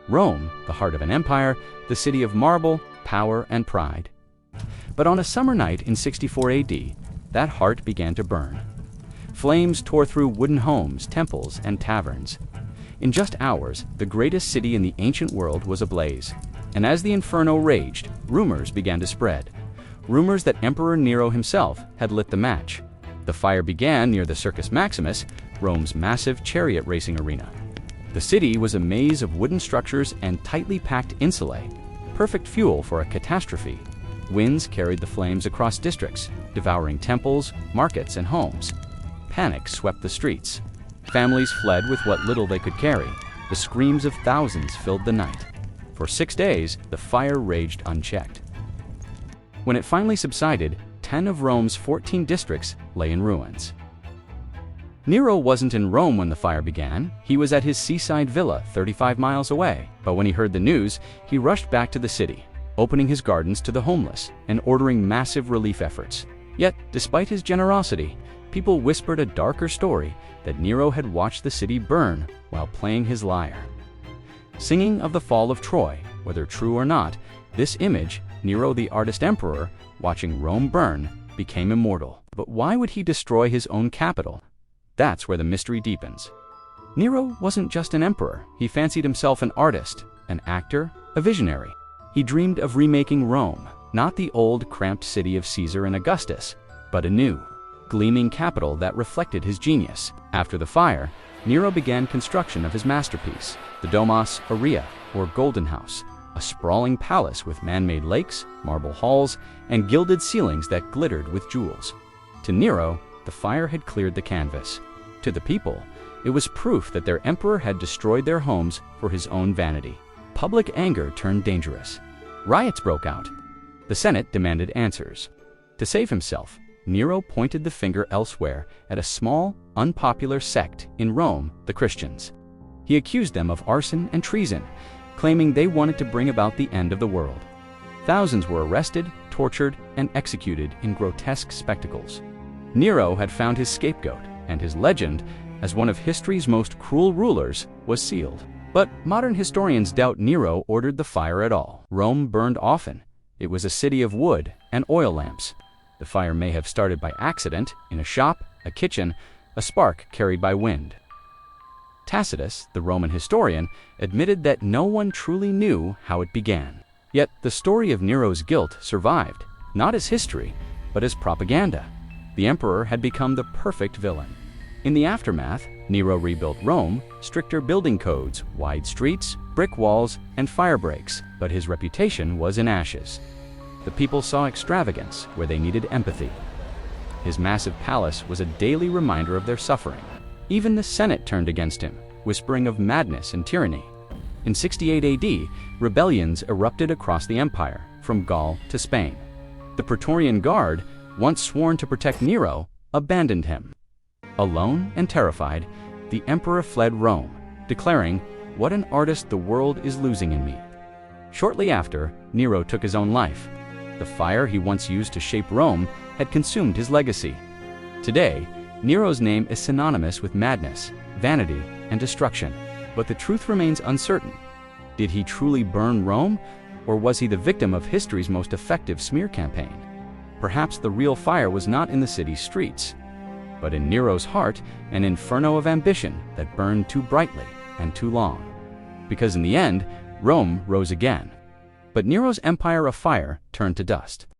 Rome, the heart of an empire, the city of marble, power, and pride. But on a summer night in 64 AD, that heart began to burn. Flames tore through wooden homes, temples, and taverns. In just hours, the greatest city in the ancient world was ablaze. And as the inferno raged, rumors began to spread. Rumors that Emperor Nero himself had lit the match. The fire began near the Circus Maximus, Rome's massive chariot racing arena. The city was a maze of wooden structures and tightly packed insulae, perfect fuel for a catastrophe. Winds carried the flames across districts, devouring temples, markets, and homes. Panic swept the streets. Families fled with what little they could carry. The screams of thousands filled the night. For 6 days, the fire raged unchecked. When it finally subsided, 10 of Rome's 14 districts lay in ruins. Nero wasn't in Rome when the fire began. He was at his seaside villa 35 miles away. But when he heard the news, he rushed back to the city, opening his gardens to the homeless and ordering massive relief efforts. Yet, despite his generosity, people whispered a darker story that Nero had watched the city burn while playing his lyre. Singing of the fall of Troy, whether true or not, this image, Nero the artist emperor, watching Rome burn, became immortal. But why would he destroy his own capital? That's where the mystery deepens. Nero wasn't just an emperor. He fancied himself an artist, an actor, a visionary. He dreamed of remaking Rome, not the old, cramped city of Caesar and Augustus, but a new, gleaming capital that reflected his genius. After the fire, Nero began construction of his masterpiece, the Domus Aurea, or Golden House, a sprawling palace with man-made lakes, marble halls, and gilded ceilings that glittered with jewels. To Nero, the fire had cleared the canvas. To the people, it was proof that their emperor had destroyed their homes for his own vanity. Public anger turned dangerous. Riots broke out. The Senate demanded answers. To save himself, Nero pointed the finger elsewhere at a small, unpopular sect in Rome, the Christians. He accused them of arson and treason, claiming they wanted to bring about the end of the world. Thousands were arrested, tortured, and executed in grotesque spectacles. Nero had found his scapegoat, and his legend, as one of history's most cruel rulers, was sealed. But modern historians doubt Nero ordered the fire at all. Rome burned often. It was a city of wood and oil lamps. The fire may have started by accident, in a shop, a kitchen, a spark carried by wind. Tacitus, the Roman historian, admitted that no one truly knew how it began. Yet the story of Nero's guilt survived, not as history, but as propaganda. The emperor had become the perfect villain. In the aftermath, Nero rebuilt Rome, stricter building codes, wide streets, brick walls, and fire breaks, but his reputation was in ashes. The people saw extravagance where they needed empathy. His massive palace was a daily reminder of their suffering. Even the Senate turned against him, whispering of madness and tyranny. In 68 AD, rebellions erupted across the empire, from Gaul to Spain. The Praetorian Guard, once sworn to protect Nero, abandoned him. Alone and terrified, the emperor fled Rome, declaring, "What an artist the world is losing in me." Shortly after, Nero took his own life. The fire he once used to shape Rome had consumed his legacy. Today, Nero's name is synonymous with madness, vanity, and destruction. But the truth remains uncertain. Did he truly burn Rome, or was he the victim of history's most effective smear campaign? Perhaps the real fire was not in the city's streets, but in Nero's heart, an inferno of ambition that burned too brightly and too long. Because in the end, Rome rose again. But Nero's empire of fire turned to dust.